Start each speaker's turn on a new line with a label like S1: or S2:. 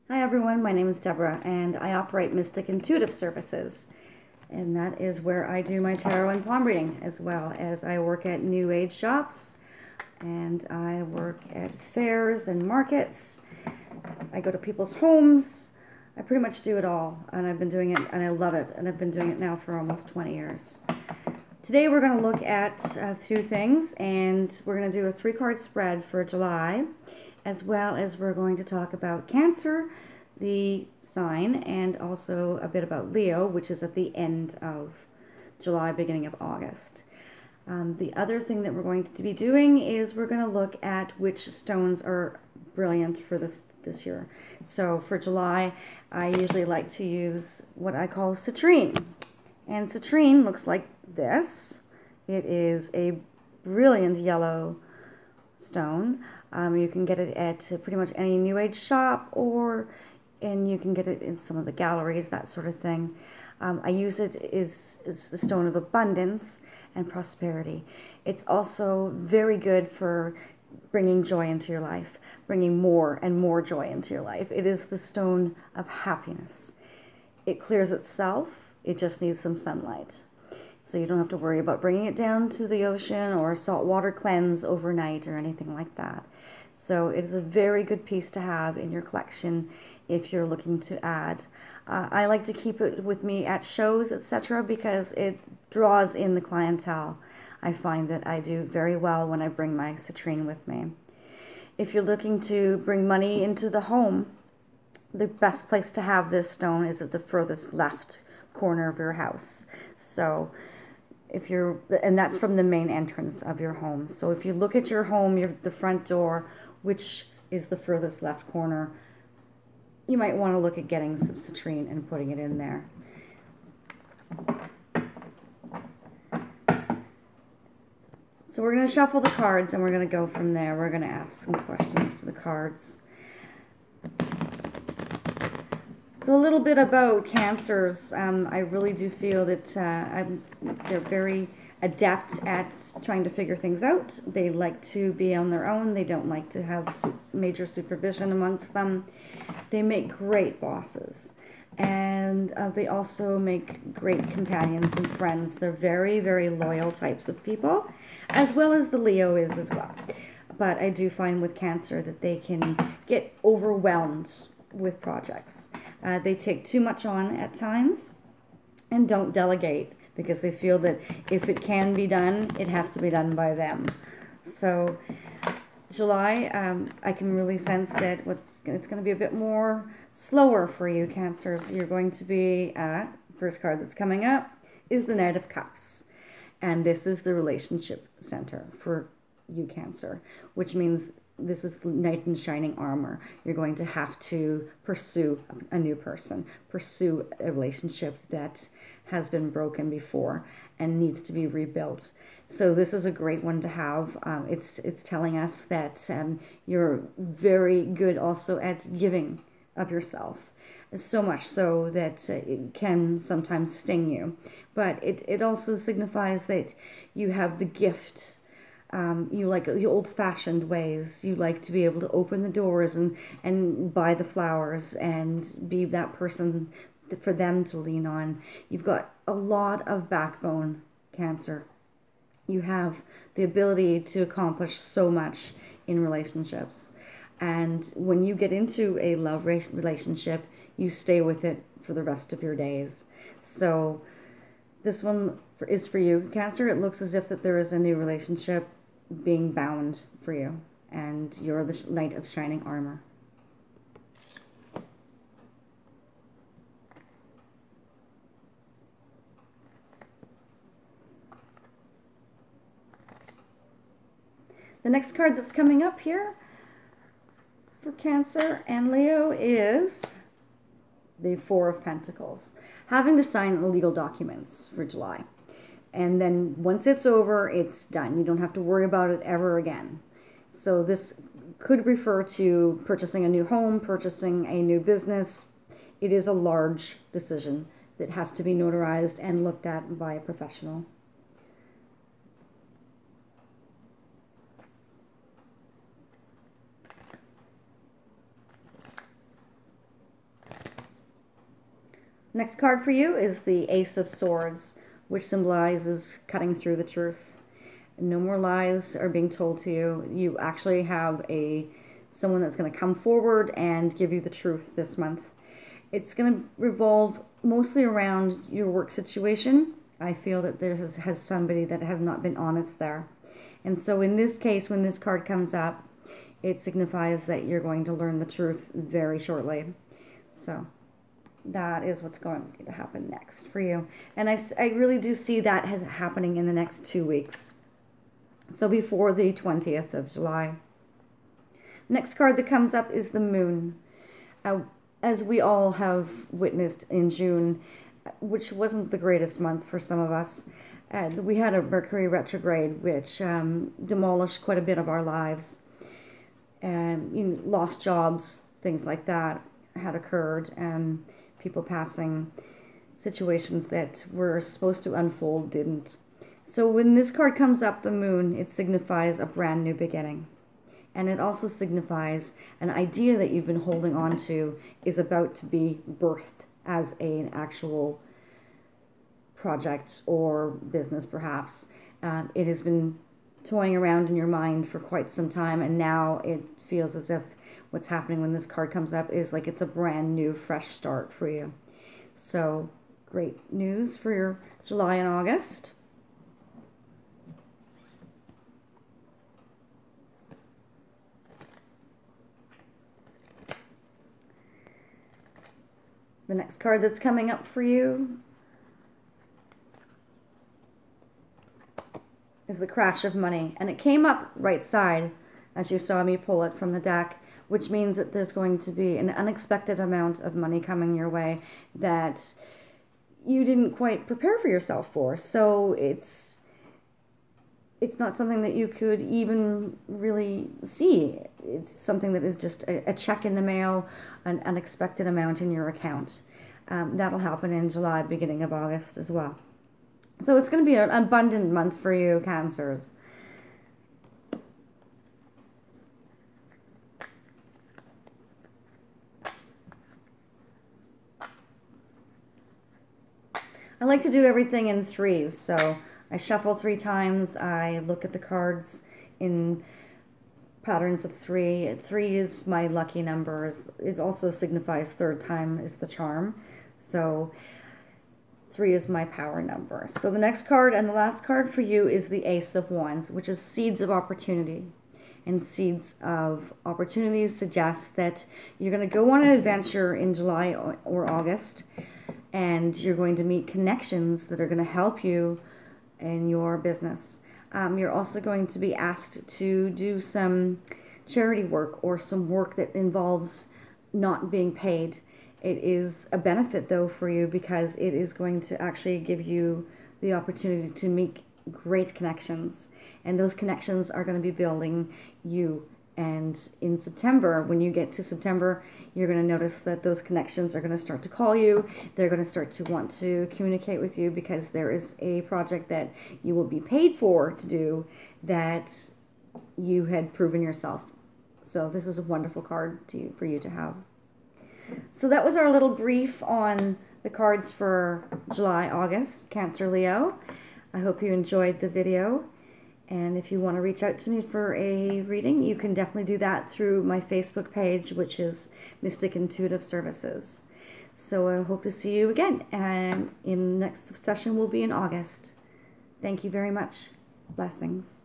S1: Hi everyone, my name is Deborah and I operate Mystic Intuitive Services, and that is where I do my tarot and palm reading, as well as I work at New Age shops and I work at fairs and markets. I go to people's homes. I pretty much do it all, and I've been doing it and I love it, and I've been doing it now for almost 20 years. Today we're going to look at a few things, and we're going to do a 3-card spread for July, as well as we're going to talk about Cancer, the sign, and also a bit about Leo, which is at the end of July, beginning of August. The other thing that we're going to be doing is we're going to look at which stones are brilliant for this year. So for July, I usually like to use what I call citrine. And citrine looks like this. It is a brilliant yellow stone. You can get it at pretty much any New Age shop, and you can get it in some of the galleries, that sort of thing. I use it is the stone of abundance and prosperity. It's also very good for bringing joy into your life, bringing more and more joy into your life. It is the stone of happiness. It clears itself. It just needs some sunlight. So you don't have to worry about bringing it down to the ocean or a saltwater cleanse overnight or anything like that. So it is a very good piece to have in your collection if you're looking to add. I like to keep it with me at shows, etc., because it draws in the clientele. I find that I do very well when I bring my citrine with me. If you're looking to bring money into the home, the best place to have this stone is at the furthest left corner of your house. So and that's from the main entrance of your home. So if you look at your home, the front door, which is the furthest left corner, you might want to look at getting some citrine and putting it in there. So we're going to shuffle the cards and we're going to go from there. We're going to ask some questions to the cards. So a little bit about Cancers. I really do feel that they're very adept at trying to figure things out. They like to be on their own. They don't like to have major supervision amongst them. They make great bosses. And they also make great companions and friends. They're very, very loyal types of people, as well as the Leo is as well. But I do find with Cancer that they can get overwhelmed with projects. They take too much on at times and don't delegate, because they feel that if it can be done, it has to be done by them. So July, I can really sense that it's going to be a bit more slower for you, Cancers. You're going to be, first card that's coming up is the Knight of Cups. And this is the relationship center for you, Cancer, which means this is the knight in shining armor. You're going to have to pursue a new person, pursue a relationship that has been broken before and needs to be rebuilt. So this is a great one to have. It's telling us that you're very good also at giving of yourself. So much so that it can sometimes sting you. But it also signifies that you have the gift. You like the old-fashioned ways. You like to be able to open the doors and buy the flowers and be that person for them to lean on. You've got a lot of backbone, Cancer. You have the ability to accomplish so much in relationships. And when you get into a love relationship, you stay with it for the rest of your days. So this one is for you, Cancer. It looks as if that there is a new relationship being bound for you, and you're the knight of shining armor. The next card that's coming up here for Cancer and Leo is the Four of Pentacles. Having to sign legal documents for July. And then once it's over, it's done. You don't have to worry about it ever again. So this could refer to purchasing a new home, purchasing a new business. It is a large decision that has to be notarized and looked at by a professional. Next card for you is the Ace of Swords, which symbolizes cutting through the truth. No more lies are being told to you. You actually have someone that's going to come forward and give you the truth this month. It's going to revolve mostly around your work situation. I feel that there has somebody that has not been honest there. And so in this case, when this card comes up, it signifies that you're going to learn the truth very shortly. So that is what's going to happen next for you. And I really do see that as happening in the next 2 weeks. So before the 20th of July. Next card that comes up is the Moon. As we all have witnessed in June, which wasn't the greatest month for some of us, we had a Mercury retrograde, which demolished quite a bit of our lives. And lost jobs, things like that had occurred, and people passing, situations that were supposed to unfold didn't. So when this card comes up, the Moon, it signifies a brand new beginning. And it also signifies an idea that you've been holding on to is about to be birthed as an actual project or business, perhaps. It has been toying around in your mind for quite some time, and now it feels as if what's happening when this card comes up is like it's a brand new, fresh start for you. So, great news for your July and August. The next card that's coming up for you is the Crash of Money. And it came up right side as you saw me pull it from the deck, which means that there's going to be an unexpected amount of money coming your way that you didn't quite prepare for yourself for. So it's not something that you could even really see. It's something that is just a check in the mail, an unexpected amount in your account. That'll happen in July, beginning of August as well. So it's going to be an abundant month for you, Cancers. I like to do everything in threes, so I shuffle 3 times. I look at the cards in patterns of 3. 3 is my lucky number. It also signifies third time is the charm. So 3 is my power number. So the next card and the last card for you is the Ace of Wands, which is seeds of opportunity. And seeds of opportunity suggests that you're going to go on an adventure in July or August, and you're going to meet connections that are going to help you in your business. You're also going to be asked to do some charity work or some work that involves not being paid. It is a benefit, though, for you because it is going to actually give you the opportunity to make great connections. And those connections are going to be building you. And in September, when you get to September, you're going to notice that those connections are going to start to call you. They're going to start to want to communicate with you because there is a project that you will be paid for to do that you had proven yourself. So this is a wonderful card for you to have. So that was our little brief on the cards for July, August, Cancer, Leo. I hope you enjoyed the video. And if you want to reach out to me for a reading, you can definitely do that through my Facebook page, which is Mystic Intuitive Services. So I hope to see you again. And in the next session will be in August. Thank you very much. Blessings.